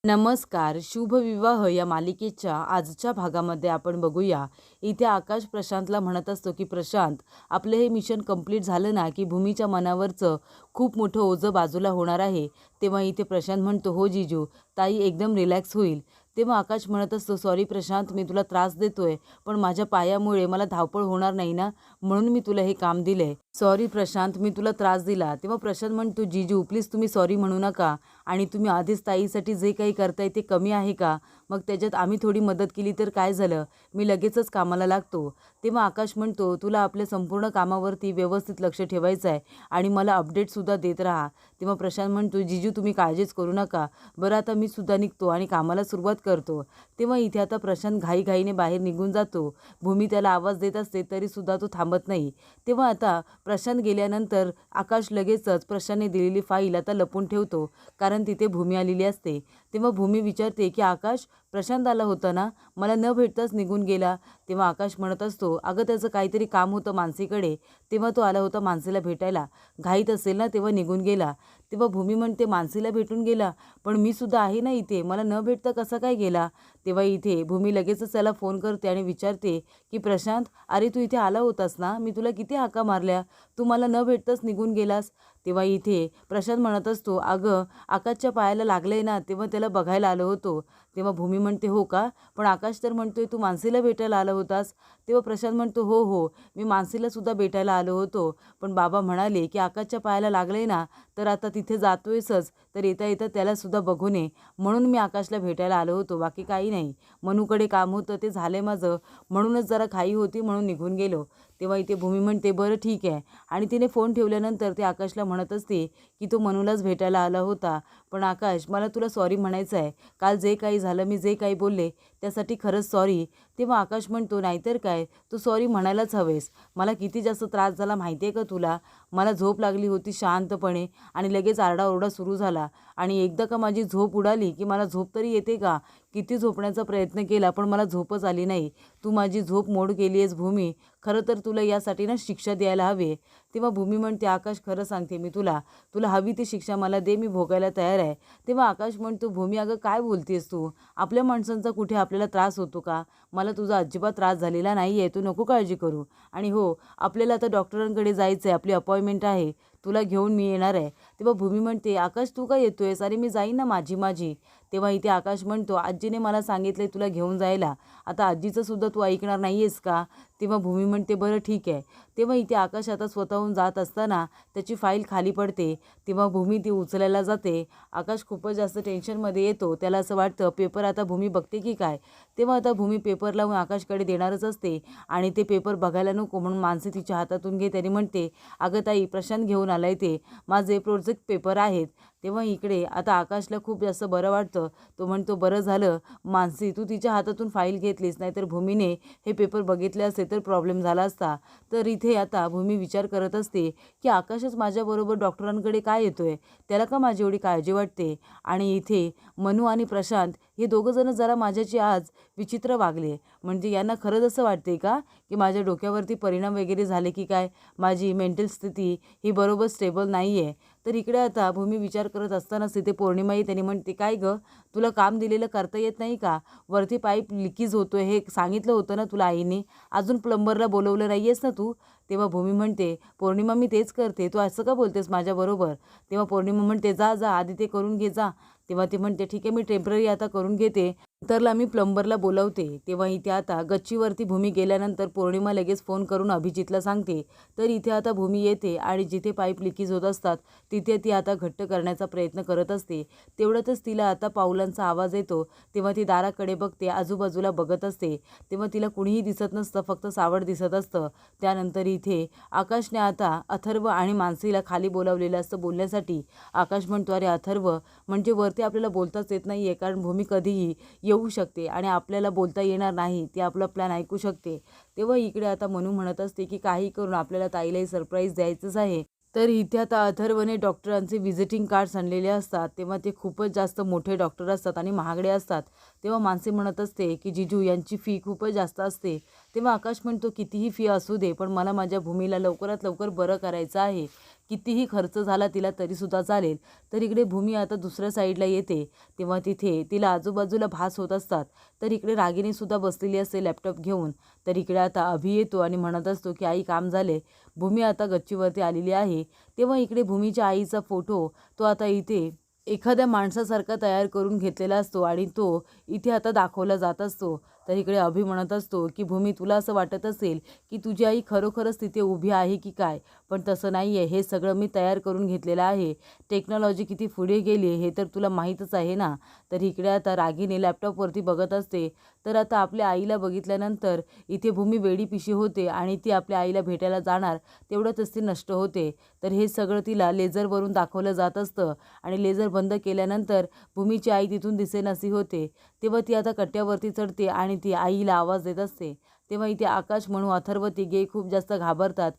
नमस्कार. शुभविवाह या मालिकेच्या आजच्या भागामध्ये आपण बघूया. इथे आकाश प्रशांतला म्हणत असतो की प्रशांत, आपलं हे मिशन कंप्लीट झालं ना की भूमीच्या मनावरचं खूप मोठं ओझं बाजूला होणार आहे. तेव्हा इथे प्रशांत म्हणतो, हो जीजू, ताई एकदम रिलॅक्स होईल. तेव्हा आकाश म्हणत असतो, सॉरी प्रशांत, मी तुला त्रास देतोय, पण माझ्या पायामुळे मला धावपळ होणार नाही ना, म्हणून मी तुला हे काम दिलंय. सॉरी प्रशांत, मी तुला त्रास दिला. तेव्हा प्रशांत म्हणतो, जीजू प्लीज तुम्ही सॉरी म्हणू नका. आणि तुम्ही आधीच ताईसाठी जे काही करताय ते कमी आहे का? मग त्याच्यात आम्ही थोडी मदत केली तर काय झालं? मी लगेचच कामाला लागतो. तेव्हा आकाश म्हणतो, तुला आपल्या संपूर्ण कामावरती व्यवस्थित लक्ष ठेवायचं आहे आणि मला अपडेटसुद्धा देत राहा. तेव्हा प्रशांत म्हणतो, जीजू तुम्ही काळजीच करू नका. बरं आता मी सुद्धा निघतो आणि कामाला सुरुवात करतो. तेव्हा इथे आता प्रशांत घाईघाईने बाहेर निघून जातो. भूमी त्याला आवाज देत असते तरीसुद्धा तो थांबत नाही. तेव्हा आता प्रशांत गेल्यानंतर आकाश लगेचच प्रशांतने दिलेली फाईल आता लपवून ठेवतो, कारण तिथे भूमी आलेली असते. तेव्हा भूमी विचारते की आकाश, प्रशांत आला होता ना, मला न भेटताच निघून गेला. तेव्हा आकाश म्हणत असतो, अगं त्याचं काहीतरी काम होतं मानसीकडे, तेव्हा तो आला होता मानसीला भेटायला. घाईत असेल ना तेव्हा निघून गेला. तेव्हा भूमी म्हणते, मानसीला भेटून गेला, पण मी सुद्धा आहे ना इथे, मला न भेटता कसा काय गेला? तेव्हा इथे भूमी लगेचच त्याला फोन करते आणि विचारते की प्रशांत, अरे तू इथे आला होतास ना, मी तुला किती हाका मारल्या, तू मला न भेटताच निघून गेलास. तेव्हा इथे प्रशांत म्हणत असतो, अगं आकाशच्या पायाला लागलंय ना, तेव्हा त्याला बघायला आलो होतो. तेव्हा भूमी म्हणते, हो का, पण आकाश तर म्हणतोय तू मानसीला भेटायला आला होतास. तेव्हा प्रशांत म्हणतो, हो हो, मी मानसीला सुद्धा भेटायला आलो होतो, पण बाबा म्हणाले की आकाशच्या पायाला लागलंय ना, तर आता तिथे जातोयसच, तर येता येता त्याला सुद्धा बघून ये, म्हणून मी आकाशला भेटायला आलो होतो, बाकी काही नाही. मनूकडे काम होतं ते झालंय माझं, म्हणूनच जरा घाई होती म्हणून निघून गेलो. तेव्हा इथे भूमी म्हणते, बरं ठीक आहे. आणि तिने फोन ठेवल्यानंतर ते आकाशला म्हणत असते की तो मनूलाच भेटायला आला होता, पण आकाश मला तुला सॉरी म्हणायचं आहे. काल जे काही झालं, मी जे काही बोलले त्यासाठी खरंच सॉरी. तेव्हा आकाश म्हणतो, नाहीतर काय, तू सॉरी म्हणायलाच हवेस. मला किती जास्त त्रास झाला माहिती आहे का तुला? मला झोप लागली होती शांतपणे आणि लगेच आरडाओरडा सुरू झाला, आणि एकदा का माझी झोप उडाली की मला झोप तरी येते का? किती झोपण्याचा प्रयत्न केला पण मला झोपच आली नाही. तू माझी झोप मोड केली आहेस भूमी. खरं तर तुला यासाठी ना शिक्षा द्यायला हवी. तेव्हा भूमी म्हणते, आकाश खरं सांगते मी तुला, तुला हवी ती शिक्षा मला दे, मी भोगायला तयार आहे. तेव्हा आकाश म्हणतो, भूमी अगं काय बोलतेस तू? आपल्या माणसांचा कुठे आपल्याला त्रास होतो का? मला तुझा अजिबात त्रास झालेला नाही आहे, तू नको काळजी करू. आणि हो, आपल्याला आता डॉक्टरांकडे जायचं आहे, आपली अपॉइंटमेंट आहे, तुला घेऊन मी येणार आहे. तेव्हा भूमी म्हणते, आकाश तू का येतोयस? अरे मी जाईन ना माझी माझी. तेव्हा इथे आकाश म्हणतो, आजीने मला सांगितलंय तुला घेऊन जायला, आता आजीचं सुद्धा तू ऐकणार नाही आहेस का? तेव्हा भूमी म्हणते, बरं ठीक आहे. तेव्हा इथे आकाश आता स्वतःहून जात असताना त्याची फाईल खाली पडते. तेव्हा भूमी ती उचलायला जाते. आकाश खूपच जास्त टेन्शनमध्ये येतो. त्याला असं वाटतं पेपर आता भूमी बघते की काय. तेव्हा आता भूमी पेपर लावून आकाशकडे देणारच असते, आणि ते पेपर बघायला नको म्हणून मानसी तिच्या हातातून घेते आणि म्हणते, अगं ताई, प्रशांत घेऊन आलाय ते माझे प्रोजेक्ट पेपर आहेत. तेव्हा इकडे आता आकाशला खूप जास्त बरं वाटतं. तो म्हणतो, बरं झालं मानसी, तू तिच्या हातातून फाईल घेतलीस, नाहीतर भूमीने हे पेपर बघितले असते तर प्रॉब्लेम झाला असता. तर इथे आता भूमी विचार करत असते की आकाशच माझ्याबरोबर डॉक्टरांकडे काय येतोय, त्याला का माझी एवढी काळजी वाटते. आणि इथे मनू आणि प्रशांत हे दोघंजण जरा माझ्याची आज विचित्र वागले. म्हणजे यांना खरंच असं वाटते का की माझ्या डोक्यावरती परिणाम वगैरे झाले की काय, माझी मेंटल स्थिती ही बरोबर स्टेबल नाही आहे. तर इकडे आता भूमी विचार करत असतानाच तिथे पौर्णिमा येते आणि म्हणते, काय गं, तुला काम दिलेलं करता येत नाही का? वरती पाईप लिकेज होतोय हे सांगितलं होतं ना तुला आईने, अजून प्लंबरला बोलवलं नाही आहेस ना तू? तेव्हा भूमी म्हणते, पौर्णिमा मी तेच करते, तू असं का बोलतेस माझ्याबरोबर? तेव्हा पौर्णिमा म्हणते, जा जा आधी ते करून घे जा. तेव्हा ती म्हणते, ठीक आहे, मी टेम्पररी आता करून घेते, तरला मी प्लंबरला बोलवते. तेव्हा इथे आता गच्चीवरती भूमी गेल्यानंतर पौर्णिमा लगेच फोन करून अभिजितला सांगते. तर इथे आता भूमी येते आणि जिथे पाईप लिकेज होत असतात तिथे ती आता घट्ट करण्याचा प्रयत्न करत असते. तेवढ्यातच तिला आता पावलांचा आवाज येतो. तेव्हा ती दाराकडे बघते, आजूबाजूला बघत असते. तेव्हा तिला कुणीही दिसत नसतं, फक्त सावड दिसत असतं. त्यानंतर इथे आकाशने आता अथर्व आणि मानसीला खाली बोलावलेलं असतं बोलण्यासाठी. आकाश म्हणतो, अरे अथर्व, म्हणजे वरती आपल्याला बोलताच येत नाही आहे, कारण भूमी कधीही येऊ शकते आणि आपल्याला बोलता येणार नाही, ती आपला प्लॅन ऐकू शकते. तेव्हा इकडे आता मनू म्हणत असते की काही करून आपल्याला ताईलाही सरप्राईज द्यायचंच आहे. तर इथे आता अथर्वने डॉक्टरांचे व्हिजिटिंग कार्ड्स आणलेले असतात. तेव्हा ते खूपच जास्त मोठे डॉक्टर असतात आणि महागडे असतात. तेव्हा मानसी म्हणत असते की जिजू, यांची फी खूपच जास्त असते. तेव्हा आकाश म्हणतो, कितीही फी असू दे, पण मला माझ्या भूमीला लवकरात लवकर बरं करायचं आहे. कितीही खर्च झाला तिला तरीसुद्धा चालेल. तर इकडे भूमी आता दुसऱ्या साईडला येते तेव्हा तिथे तिला आजूबाजूला भास होत असतात. तर इकडे रागिणीसुद्धा बसलेली असते लॅपटॉप घेऊन. तर इकडे आता अभि येतो आणि म्हणत असतो की आई काम झाले. भूमी आता गच्चीवरती आलेली आहे. तेव्हा इकडे भूमीच्या आईचा फोटो तो आता इथे एखाद्या माणसासारखा तयार करून घेतलेला असतो आणि तो इथे आता दाखवला जात असतो. तर इकडे अभि म्हणत असतो की भूमी तुला असं वाटत असेल की तुझी आई खरोखरच तिथे उभी आहे की काय, पण तसं नाही आहे. हे सगळं मी तयार करून घेतलेलं आहे. टेक्नॉलॉजी किती पुढे गेली हे तर तुला माहीतच आहे ना. तर इकडे आता रागिनी लॅपटॉपवरती बघत असते. तर आता आपल्या आईला बघितल्यानंतर इथे भूमी वेडीपिशी होते आणि ती आपल्या आईला भेटायला जाणार तेवढ्यातच ती नष्ट होते. तर हे सगळं तिला लेझरवरून दाखवलं जात असतं आणि लेझर बंद केल्यानंतर भूमीची आई तिथून दिसेनाशी होते. तेव्हा ती आता कट्ट्यावरती चढते आणि ती आईला आवाज देत असते. तेव्हा इथे आकाश म्हणू अथर्व तिघे खूप जास्त घाबरतात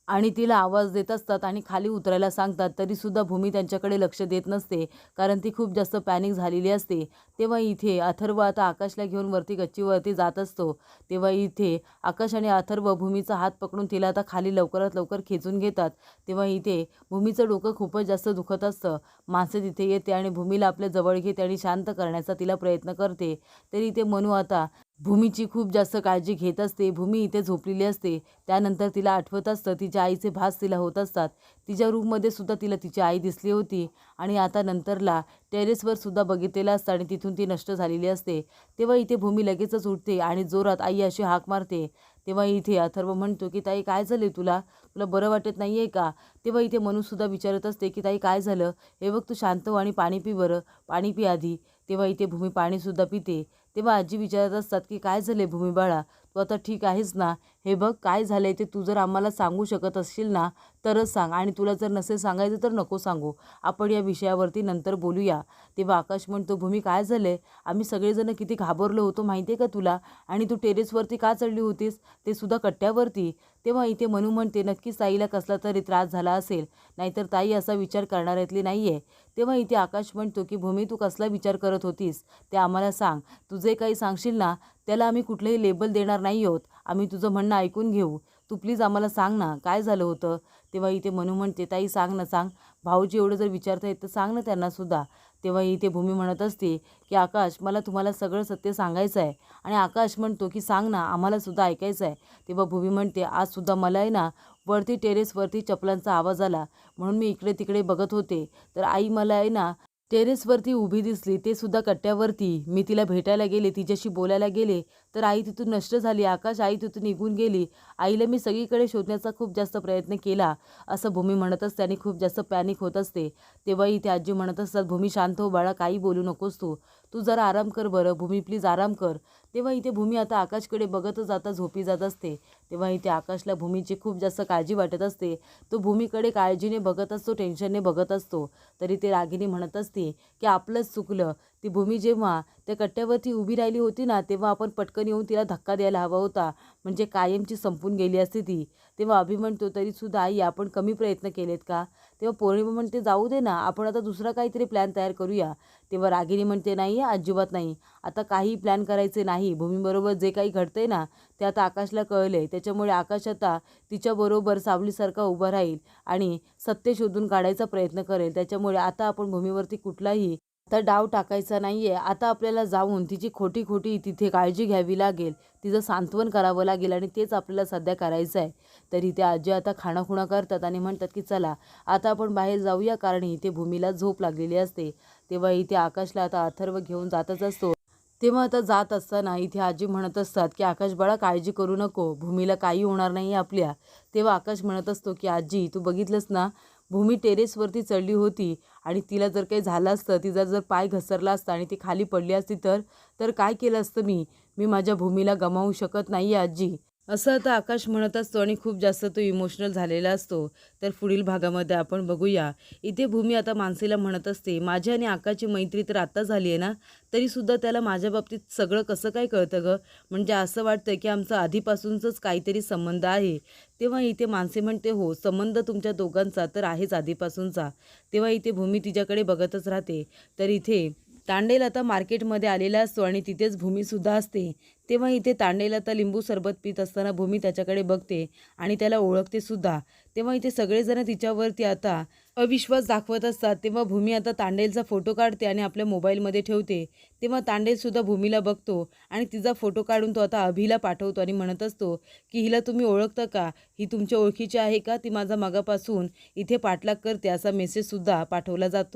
आणि तिला आवाज देत असतात आणि खाली उतरायला सांगतात. तरीसुद्धा भूमी त्यांच्याकडे लक्ष देत नसते कारण ती खूप जास्त पॅनिक झालेली असते. तेव्हा इथे अथर्व आता आकाशला घेऊन वरती गच्चीवरती जात असतो. तेव्हा इथे आकाश आणि अथर्व भूमीचा हात पकडून तिला आता खाली लवकरात लवकर खेचून घेतात. तेव्हा इथे भूमीचं डोकं खूपच जास्त दुखत असतं. माणसे तिथे येते आणि भूमीला आपल्या जवळ घेते आणि शांत करण्याचा तिला प्रयत्न करते. तरी इथे मनू आता भूमीची खूप जास्त काळजी घेत असते. भूमी इथे झोपलेली असते. त्यानंतर तिला आठवत असतं तिच्या आईचे भास तिला होत असतात. तिच्या रूममध्ये सुद्धा तिला तिची आई दिसली होती आणि आता नंतरला टेरेसवर सुद्धा बघितलेलं असतं आणि तिथून ती नष्ट झालेली असते. तेव्हा इथे भूमी लगेचच उठते आणि जोरात आई अशी हाक मारते. तेव्हा इथे अथर्व म्हणतो की ताई काय झाले तुला, तुला बरं वाटत नाही आहे का. तेव्हा इथे मनूसुद्धा विचारत असते की ताई काय झालं, हे बघ तू शांत हो आणि पाणी पी बरं, पाणी पी आधी. तेव्हा इथे भूमी पाणीसुद्धा पिते. तेव्हा आजी विचारत असतात की काय झाले भूमी बाळा, तू आता ठीक आहेस ना. हे बघ काय झालंय ते तू जर आम्हाला सांगू शकत असशील ना तरच सांग आणि तुला जर नसेल सांगायचं तर नको सांगू, आपण या विषयावरती नंतर बोलूया. तेव्हा आकाश म्हणतो भूमी काय झालंय, आम्ही सगळेजण किती घाबरलो होतो माहिती आहे का तुला, आणि तू टेरेसवरती का चढली होतीस ते सुद्धा कट्ट्यावरती. तेव्हा इथे मनू म्हणते नक्कीच ताईला कसला तरी त्रास झाला असेल, नाहीतर ताई असा विचार करणाऱ्यातली नाही आहे. तेव्हा इथे आकाश म्हणतो की भूमी तू कसला विचार करत होतीस ते आम्हाला सांग. तू जे काही सांगशील ना त्याला आम्ही कुठलंही लेबल देणार नाही आहोत. आम्ही तुझं म्हणणं ऐकून घेऊ. तू प्लीज आम्हाला सांग ना काय झालं होतं. तेव्हा इथे मनू म्हणते ताई सांग ना सांग, भाऊजी एवढं जर विचारता येत तर सांग ना त्यांनासुद्धा. तेव्हा इथे भूमी म्हणत असते की आकाश मला तुम्हाला सगळं सत्य सांगायचं आहे. आणि आकाश म्हणतो की सांग ना आम्हालासुद्धा ऐकायचं आहे. तेव्हा भूमी म्हणते आजसुद्धा मला आहे ना वरती टेरेसवरती चपलांचा आवाज आला म्हणून मी इकडे तिकडे बघत होते. तर आई मला आहे ना टेरेसवरती उभी दिसली, ते सुद्धा कट्ट्यावरती. मी तिला भेटायला गेले, तिच्याशी बोलायला गेले तर आई तिथून नष्ट झाली. आकाश आई तिथून निघून गेली. आईला मी सगळीकडे शोधण्याचा खूप जास्त प्रयत्न केला असं भूमी म्हणत असते आणि खूप जास्त पॅनिक होत असते. तेव्हा इथे आजी म्हणत असतात भूमी शांत हो बाळा, काही बोलू नकोस तू, तू जरा आराम कर बरं भूमी, प्लीज आराम कर. तेव्हा इथे भूमी आता आकाशकडे बघतच जाता झोपी जात असते. तेव्हा इथे आकाशला भूमीची खूप जास्त काळजी वाटत असते. तो भूमीकडे काळजीने बघत असतो, टेन्शनने बघत असतो. तरी ते रागिनी म्हणत असते की आपलंच चुकलं. ती भूमी जेव्हा त्या कट्ट्यावरती उभी राहिली होती ना तेव्हा आपण पटकन येऊन तिला धक्का द्यायला हवा होता, म्हणजे कायमची संपून गेली असती ती. तेव्हा अभि म्हणतो तरीसुद्धा आई आपण कमी प्रयत्न केलेत का. तेव्हा पौर्णिमा म्हणते जाऊ दे ना, आपण आता दुसरा काहीतरी प्लॅन तयार करूया. तेव्हा रागिनी म्हणते नाही अजिबात नाही, आता काही प्लॅन करायचे नाही. भूमीबरोबर जे काही घडतंय ना ते आता आकाशला कळले, त्याच्यामुळे आकाश आता तिच्याबरोबर सावलीसारखा उभा राहील आणि सत्य शोधून काढायचा प्रयत्न करेल. त्याच्यामुळे आता आपण भूमीवरती कुठलाही आता डाव टाकायचा नाही आहे. आता आपल्याला जाऊन तिची खोटी खोटी तिथे काळजी घ्यावी लागेल, तिचं सांत्वन करावं लागेल आणि तेच आपल्याला सध्या करायचं आहे. तरी ते आजी आता खाणाखुणा करतात आणि म्हणतात की चला आता आपण बाहेर जाऊया, कारण इथे भूमीला झोप लागलेली असते. तेव्हा इथे आकाशला आता अथर्व घेऊन जातच असतो. तेव्हा आता जात असताना इथे आजी म्हणत असतात की आकाश बाळा काळजी करू नको, भूमीला काही होणार नाही आपल्या. तेव्हा आकाश म्हणत असतो की आजी तू बघितलंस ना, भूमी टेरेसवरती चढली होती आणि तिला जर काही झालं असतं, तिचा जर पाय घसरला असता आणि ती खाली पडली असती तर काय केलं असतं मी. मी माझ्या भूमीला गमावू शकत नाही आहे आजी, असं आता आकाश म्हणत असतो आणि खूप जास्त तो इमोशनल झालेला असतो. तर पुढील भागामध्ये आपण बघूया. इथे भूमी आता मानसीला म्हणत असते माझी आणि आकाशची मैत्री तर आत्ता झाली आहे ना, तरीसुद्धा त्याला माझ्या बाबतीत सगळं कसं काय कळतं गं, म्हणजे असं वाटतं की आमचं आधीपासूनच काहीतरी संबंध आहे. तेव्हा इथे मानसी म्हणते हो संबंध तुमच्या दोघांचा तर आहेच आधीपासूनचा. तेव्हा इथे भूमी तिच्याकडे बघतच राहते. तर इथे तांडेल आता मार्केटमध्ये आलेला असतो आणि तिथेच भूमीसुद्धा असते. तेव्हा इथे तांडेल आता लिंबू सरबत पीत असताना भूमी त्याच्याकडे बघते आणि त्याला ओळखते सुद्धा. तेव्हा इथे सगळेजण तिच्यावरती आता अविश्वास दाखवत असतात. तेव्हा भूमी आता तांडेलचा फोटो काढते आणि आपल्या मोबाईलमध्ये ठेवते. तेव्हा तांडेलसुद्धा भूमीला बघतो आणि तिचा फोटो काढून तो आता अभिला पाठवतो आणि म्हणत असतो की हिला तुम्ही ओळखता का? ही तुमच्या ओळखीची आहे का? ती माझा मगापासून इथे पाठलाग करते, असा मेसेजसुद्धा पाठवला जातो.